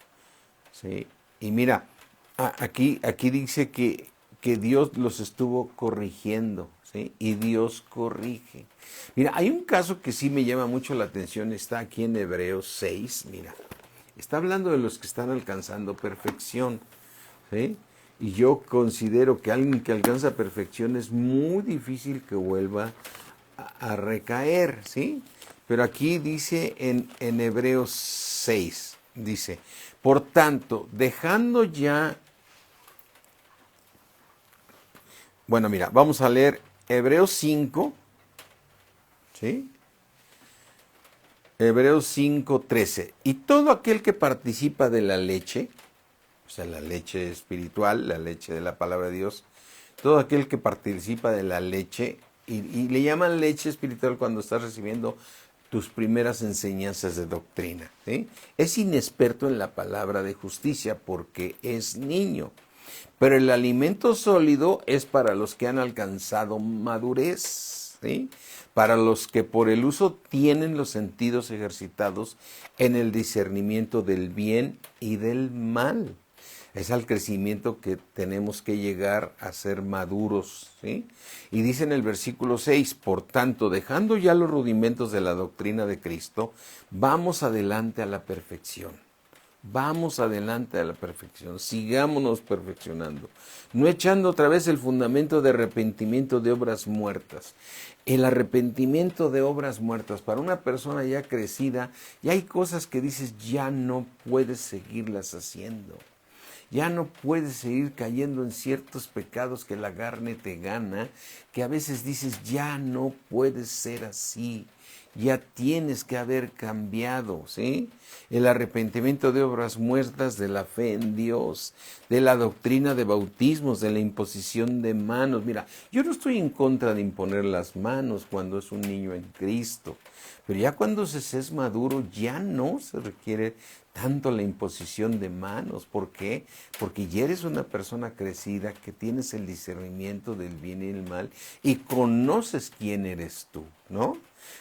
¿Sí? Y mira, aquí dice que Dios los estuvo corrigiendo, ¿sí? Y Dios corrige. Mira, hay un caso que sí me llama mucho la atención, está aquí en Hebreos 6, mira, está hablando de los que están alcanzando perfección, ¿sí? Y yo considero que alguien que alcanza perfección es muy difícil que vuelva a recaer, ¿sí? Pero aquí dice en Hebreos 6, dice, por tanto, dejando ya... Bueno, mira, vamos a leer Hebreos 5, ¿sí? Hebreos 5:13. Y todo aquel que participa de la leche, o sea, la leche espiritual, la leche de la palabra de Dios, todo aquel que participa de la leche, y le llaman leche espiritual cuando estás recibiendo tus primeras enseñanzas de doctrina, ¿sí? Es inexperto en la palabra de justicia porque es niño. Pero el alimento sólido es para los que han alcanzado madurez, ¿sí? Para los que por el uso tienen los sentidos ejercitados en el discernimiento del bien y del mal. Es al crecimiento que tenemos que llegar a ser maduros, ¿sí? Y dice en el versículo 6, por tanto, dejando ya los rudimentos de la doctrina de Cristo, vamos adelante a la perfección. Vamos adelante a la perfección, sigámonos perfeccionando, no echando otra vez el fundamento de arrepentimiento de obras muertas. El arrepentimiento de obras muertas para una persona ya crecida, ya hay cosas que dices ya no puedes seguirlas haciendo. Ya no puedes seguir cayendo en ciertos pecados que la carne te gana, que a veces dices, ya no puedes ser así. Ya tienes que haber cambiado, ¿sí? El arrepentimiento de obras muertas, de la fe en Dios, de la doctrina de bautismos, de la imposición de manos. Mira, yo no estoy en contra de imponer las manos cuando es un niño en Cristo, pero ya cuando se es maduro ya no se requiere tanto la imposición de manos. ¿Por qué? Porque ya eres una persona crecida que tienes el discernimiento del bien y el mal y conoces quién eres tú, ¿no?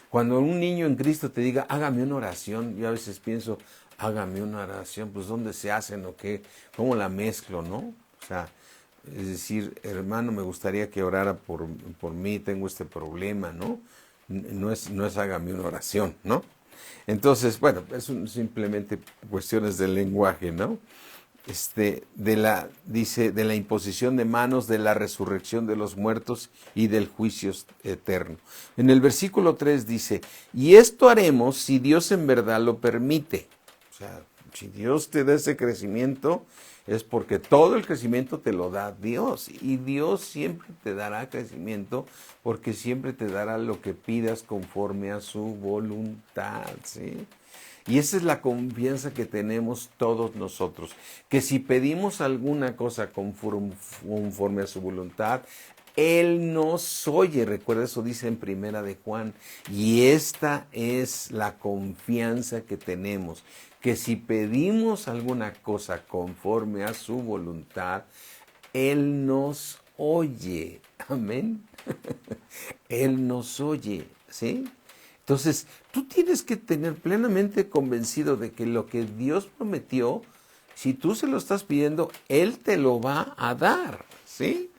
Cuando un niño en Cristo te diga, hágame una oración, yo a veces pienso, hágame una oración, pues ¿dónde se hacen o qué? ¿Cómo la mezclo, no? O sea, es decir, hermano, me gustaría que orara por mí, tengo este problema, ¿no? No es hágame una oración, ¿no? Entonces, bueno, simplemente cuestiones del lenguaje, ¿no? Dice, de la imposición de manos, de la resurrección de los muertos y del juicio eterno. En el versículo 3 dice, y esto haremos si Dios en verdad lo permite. O sea, si Dios te da ese crecimiento, es porque todo el crecimiento te lo da Dios. Y Dios siempre te dará crecimiento porque siempre te dará lo que pidas conforme a su voluntad, ¿sí? Y esa es la confianza que tenemos todos nosotros, que si pedimos alguna cosa conforme a su voluntad, Él nos oye. Recuerda, eso dice en Primera de Juan. Y esta es la confianza que tenemos, que si pedimos alguna cosa conforme a su voluntad, Él nos oye. Amén. Él nos oye, ¿sí? Entonces, tú tienes que tener plenamente convencido de que lo que Dios prometió, si tú se lo estás pidiendo, Él te lo va a dar, ¿sí?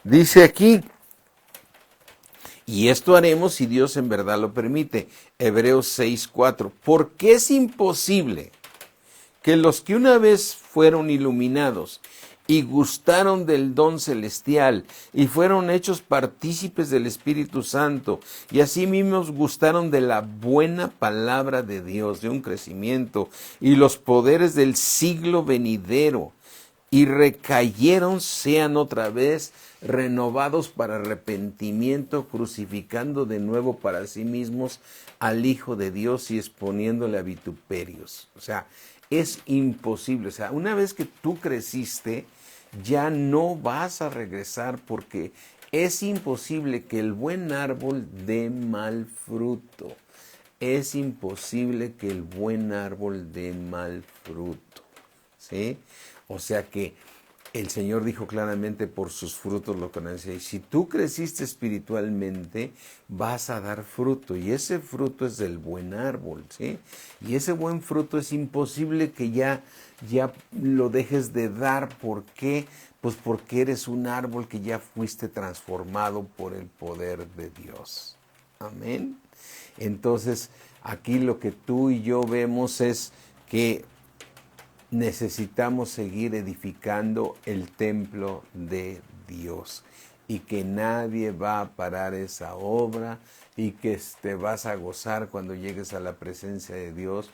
Dice aquí, y esto haremos si Dios en verdad lo permite. Hebreos 6:4, porque es imposible que los que una vez fueron iluminados y gustaron del don celestial y fueron hechos partícipes del Espíritu Santo y asimismo gustaron de la buena palabra de Dios, de un crecimiento y los poderes del siglo venidero y recayeron, sean otra vez renovados para arrepentimiento, crucificando de nuevo para sí mismos al Hijo de Dios y exponiéndole a vituperios. O sea, es imposible. O sea, una vez que tú creciste, ya no vas a regresar porque es imposible que el buen árbol dé mal fruto. Es imposible que el buen árbol dé mal fruto, ¿sí? O sea que el Señor dijo claramente, por sus frutos lo conocéis. Si tú creciste espiritualmente, vas a dar fruto. Y ese fruto es del buen árbol, ¿sí? Y ese buen fruto es imposible que ya lo dejes de dar. ¿Por qué? Pues porque eres un árbol que ya fuiste transformado por el poder de Dios. Amén. Entonces, aquí lo que tú y yo vemos es que necesitamos seguir edificando el templo de Dios y que nadie va a parar esa obra y que te vas a gozar cuando llegues a la presencia de Dios.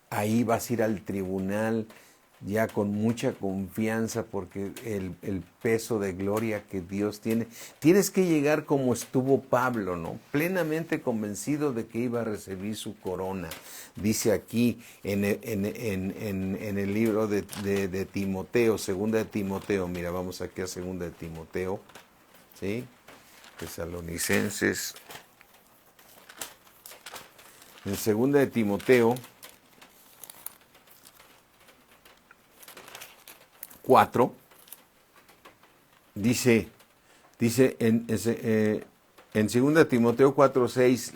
Ahí vas a ir al tribunal ya con mucha confianza porque el peso de gloria que Dios tiene. Tienes que llegar como estuvo Pablo, ¿no? Plenamente convencido de que iba a recibir su corona. Dice aquí en el libro de Timoteo, segunda de Timoteo, mira, vamos aquí a segunda de Timoteo, ¿sí? Tesalonicenses. En segunda de Timoteo 4, dice en 2 Timoteo 4:6,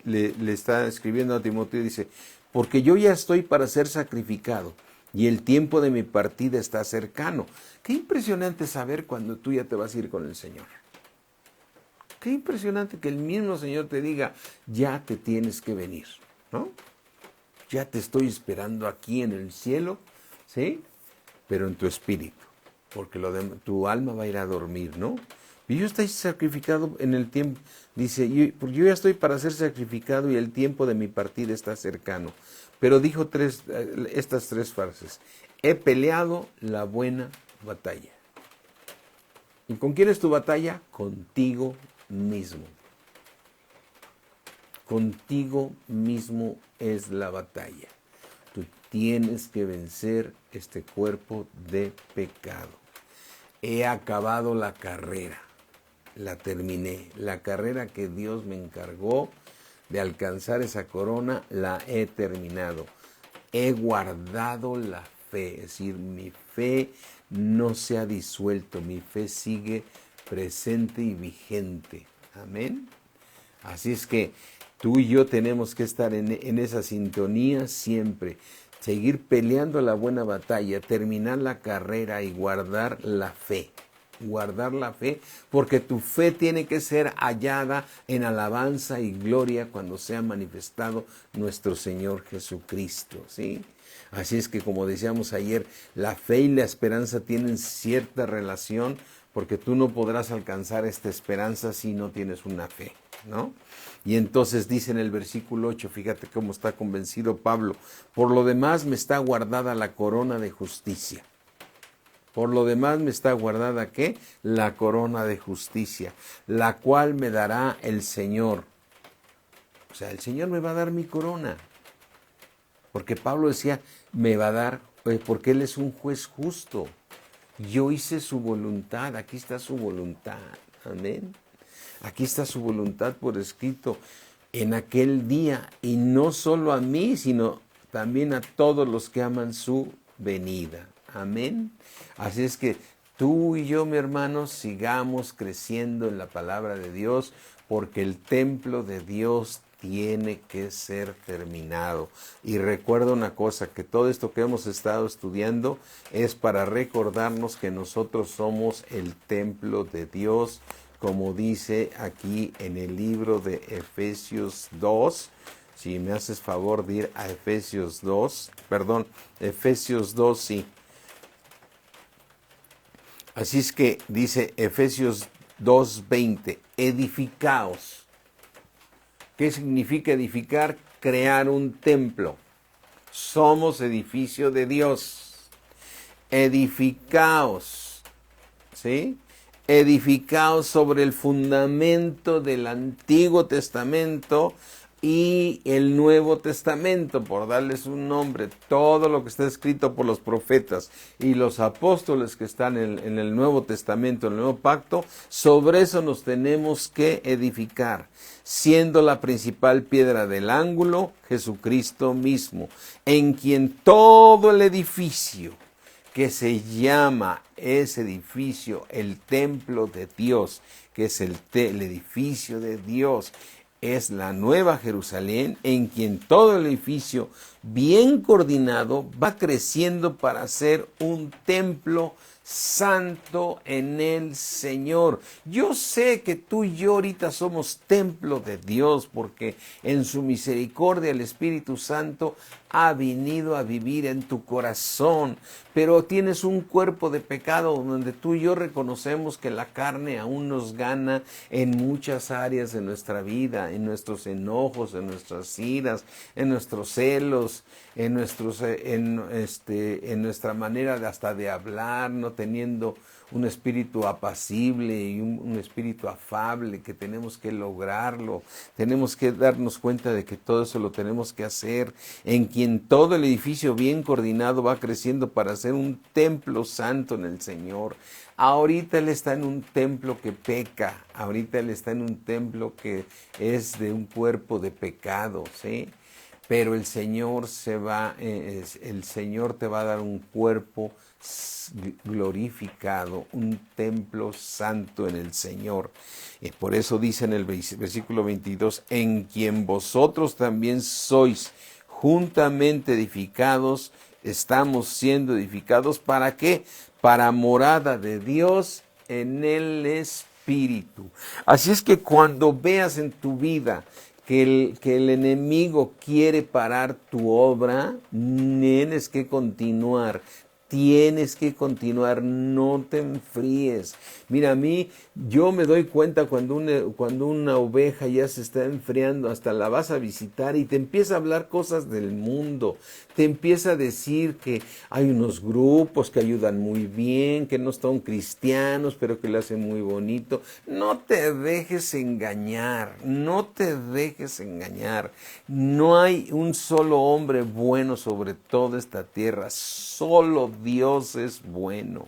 le está escribiendo a Timoteo, dice, porque yo ya estoy para ser sacrificado y el tiempo de mi partida está cercano. Qué impresionante saber cuando tú ya te vas a ir con el Señor. Qué impresionante que el mismo Señor te diga, ya te tienes que venir, ¿no? Ya te estoy esperando aquí en el cielo, ¿sí? Pero en tu espíritu, porque tu alma va a ir a dormir, ¿no? Y yo estoy sacrificado en el tiempo, dice, yo ya estoy para ser sacrificado y el tiempo de mi partida está cercano. Pero dijo estas tres frases: he peleado la buena batalla. ¿Y con quién es tu batalla? Contigo mismo. Contigo mismo es la batalla. Tú tienes que vencer este cuerpo de pecado. He acabado la carrera, la terminé. La carrera que Dios me encargó de alcanzar esa corona, la he terminado. He guardado la fe, es decir, mi fe no se ha disuelto, mi fe sigue presente y vigente. Amén. Así es que tú y yo tenemos que estar en esa sintonía siempre, seguir peleando la buena batalla, terminar la carrera y guardar la fe. Guardar la fe, porque tu fe tiene que ser hallada en alabanza y gloria cuando sea manifestado nuestro Señor Jesucristo, ¿sí? Así es que, como decíamos ayer, la fe y la esperanza tienen cierta relación, porque tú no podrás alcanzar esta esperanza si no tienes una fe, ¿no? Y entonces dice en el versículo 8, fíjate cómo está convencido Pablo: por lo demás me está guardada la corona de justicia. Por lo demás me está guardada, ¿qué? La corona de justicia, la cual me dará el Señor. O sea, el Señor me va a dar mi corona. Porque Pablo decía, me va a dar, porque Él es un juez justo. Yo hice su voluntad, aquí está su voluntad. Amén. Aquí está su voluntad por escrito en aquel día, y no solo a mí, sino también a todos los que aman su venida. Amén. Así es que tú y yo, mi hermano, sigamos creciendo en la palabra de Dios, porque el templo de Dios tiene que ser terminado. Y recuerda una cosa, que todo esto que hemos estado estudiando es para recordarnos que nosotros somos el templo de Dios, como dice aquí en el libro de Efesios 2. Si me haces favor de ir a Efesios 2, sí. Así es que dice Efesios 2:20, edificaos. ¿Qué significa edificar? Crear un templo. Somos edificio de Dios. Edificaos, ¿sí? Edificaos sobre el fundamento del Antiguo Testamento y el Nuevo Testamento, por darles un nombre. Todo lo que está escrito por los profetas y los apóstoles que están en el Nuevo Testamento, en el Nuevo Pacto, sobre eso nos tenemos que edificar, siendo la principal piedra del ángulo Jesucristo mismo, en quien todo el edificio que se llama ese edificio el templo de Dios, que es el edificio de Dios, es la Nueva Jerusalén, en quien todo el edificio bien coordinado va creciendo para ser un templo santo en el Señor. Yo sé que tú y yo ahorita somos templo de Dios, porque en su misericordia el Espíritu Santo ha venido a vivir en tu corazón, pero tienes un cuerpo de pecado donde tú y yo reconocemos que la carne aún nos gana en muchas áreas de nuestra vida, en nuestros enojos, en nuestras iras, en nuestros celos, en nuestra manera hasta de hablar, no teniendo un espíritu apacible y un espíritu afable, que tenemos que lograrlo. Tenemos que darnos cuenta de que todo eso lo tenemos que hacer, en quien todo el edificio bien coordinado va creciendo para ser un templo santo en el Señor. Ahorita Él está en un templo que peca, ahorita Él está en un templo que es de un cuerpo de pecado, ¿sí? Pero el Señor el Señor te va a dar un cuerpo glorificado, un templo santo en el Señor. Y por eso dice en el versículo 22, en quien vosotros también sois juntamente edificados, estamos siendo edificados, ¿para qué? Para morada de Dios en el Espíritu. Así es que cuando veas en tu vida que el enemigo quiere parar tu obra, tienes que continuar. Tienes que continuar, no te enfríes. Mira, yo me doy cuenta cuando una oveja ya se está enfriando, hasta la vas a visitar y te empieza a hablar cosas del mundo. Te empieza a decir que hay unos grupos que ayudan muy bien, que no son cristianos, pero que lo hacen muy bonito. No te dejes engañar, no te dejes engañar. No hay un solo hombre bueno sobre toda esta tierra, solo Dios es bueno.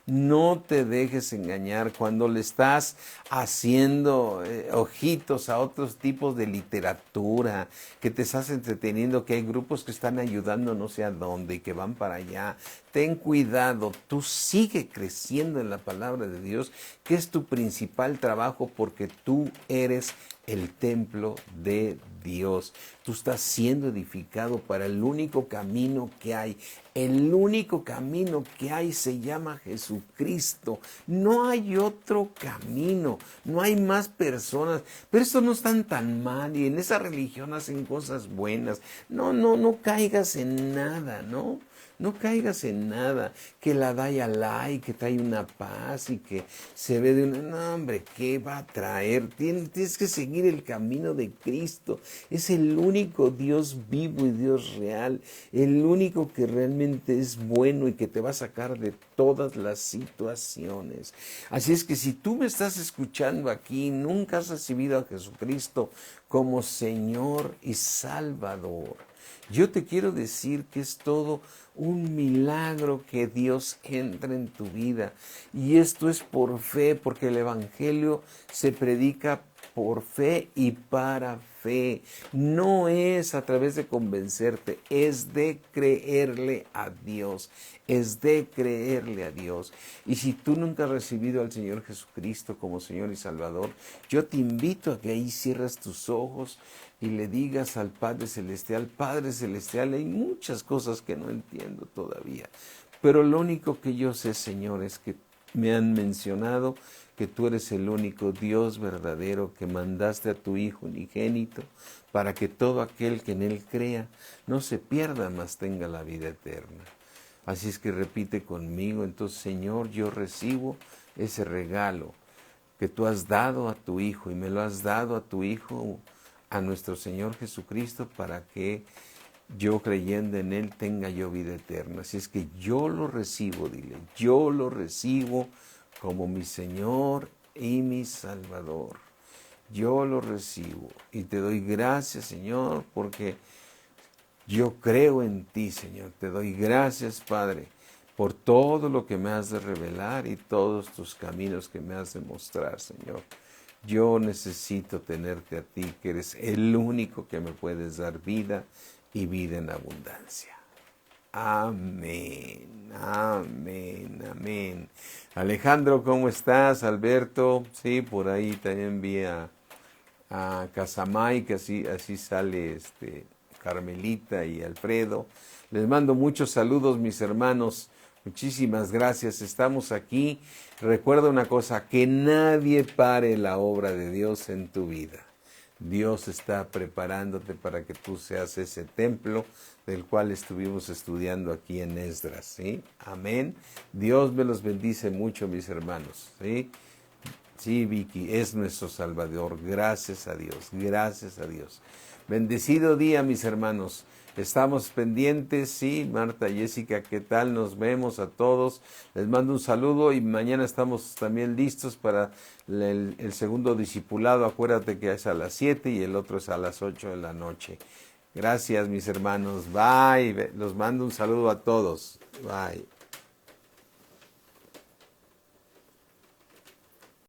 No te dejes engañar cuando le estás haciendo ojitos a otros tipos de literatura, que te estás entreteniendo, que hay grupos que están ayudando no sé a dónde y que van para allá. Ten cuidado, tú sigue creciendo en la palabra de Dios, que es tu principal trabajo porque tú eres el templo de Dios. Tú estás siendo edificado para el único camino que hay. El único camino que hay se llama Jesucristo. No hay otro camino. No hay más personas. Pero estos no están tan mal y en esa religión hacen cosas buenas. No caigas en nada, ¿no? No caigas en nada, que la Dalai, que trae una paz y que se ve de una... No, hombre, ¿qué va a traer? Tienes que seguir el camino de Cristo. Es el único Dios vivo y Dios real. El único que realmente es bueno y que te va a sacar de todas las situaciones. Así es que si tú me estás escuchando aquí y nunca has recibido a Jesucristo como Señor y Salvador, yo te quiero decir que es todo un milagro que Dios entre en tu vida. Y esto es por fe, porque el Evangelio se predica por fe y para fe. No es a través de convencerte, es de creerle a Dios. Es de creerle a Dios. Y si tú nunca has recibido al Señor Jesucristo como Señor y Salvador, yo te invito a que ahí cierres tus ojos y le digas al Padre Celestial, hay muchas cosas que no entiendo todavía, pero lo único que yo sé, Señor, es que me han mencionado que tú eres el único Dios verdadero, que mandaste a tu Hijo unigénito para que todo aquel que en Él crea no se pierda, mas tenga la vida eterna. Así es que repite conmigo, entonces, Señor, yo recibo ese regalo que tú has dado a tu Hijo y me lo has dado a tu Hijo, a nuestro Señor Jesucristo, para que yo creyendo en Él tenga yo vida eterna. Así es que yo lo recibo, dile, yo lo recibo como mi Señor y mi Salvador. Yo lo recibo y te doy gracias, Señor, porque yo creo en ti, Señor. Te doy gracias, Padre, por todo lo que me has de revelar y todos tus caminos que me has de mostrar, Señor. Yo necesito tenerte a ti, que eres el único que me puedes dar vida y vida en abundancia. Amén, amén, amén. Alejandro, ¿cómo estás? Alberto, sí, por ahí también vi a Casamay, que así sale Carmelita y Alfredo. Les mando muchos saludos, mis hermanos. Muchísimas gracias, estamos aquí. Recuerda una cosa, que nadie pare la obra de Dios en tu vida. Dios está preparándote para que tú seas ese templo del cual estuvimos estudiando aquí en Esdras, ¿sí? Amén. Dios me los bendice mucho, mis hermanos, ¿sí? Sí, Vicky, es nuestro Salvador. Gracias a Dios, gracias a Dios. Bendecido día, mis hermanos. Estamos pendientes, sí, Marta, Jessica, ¿qué tal? Nos vemos a todos. Les mando un saludo y mañana estamos también listos para el segundo discipulado. Acuérdate que es a las 7 y el otro es a las 8 de la noche. Gracias, mis hermanos. Bye. Los mando un saludo a todos. Bye.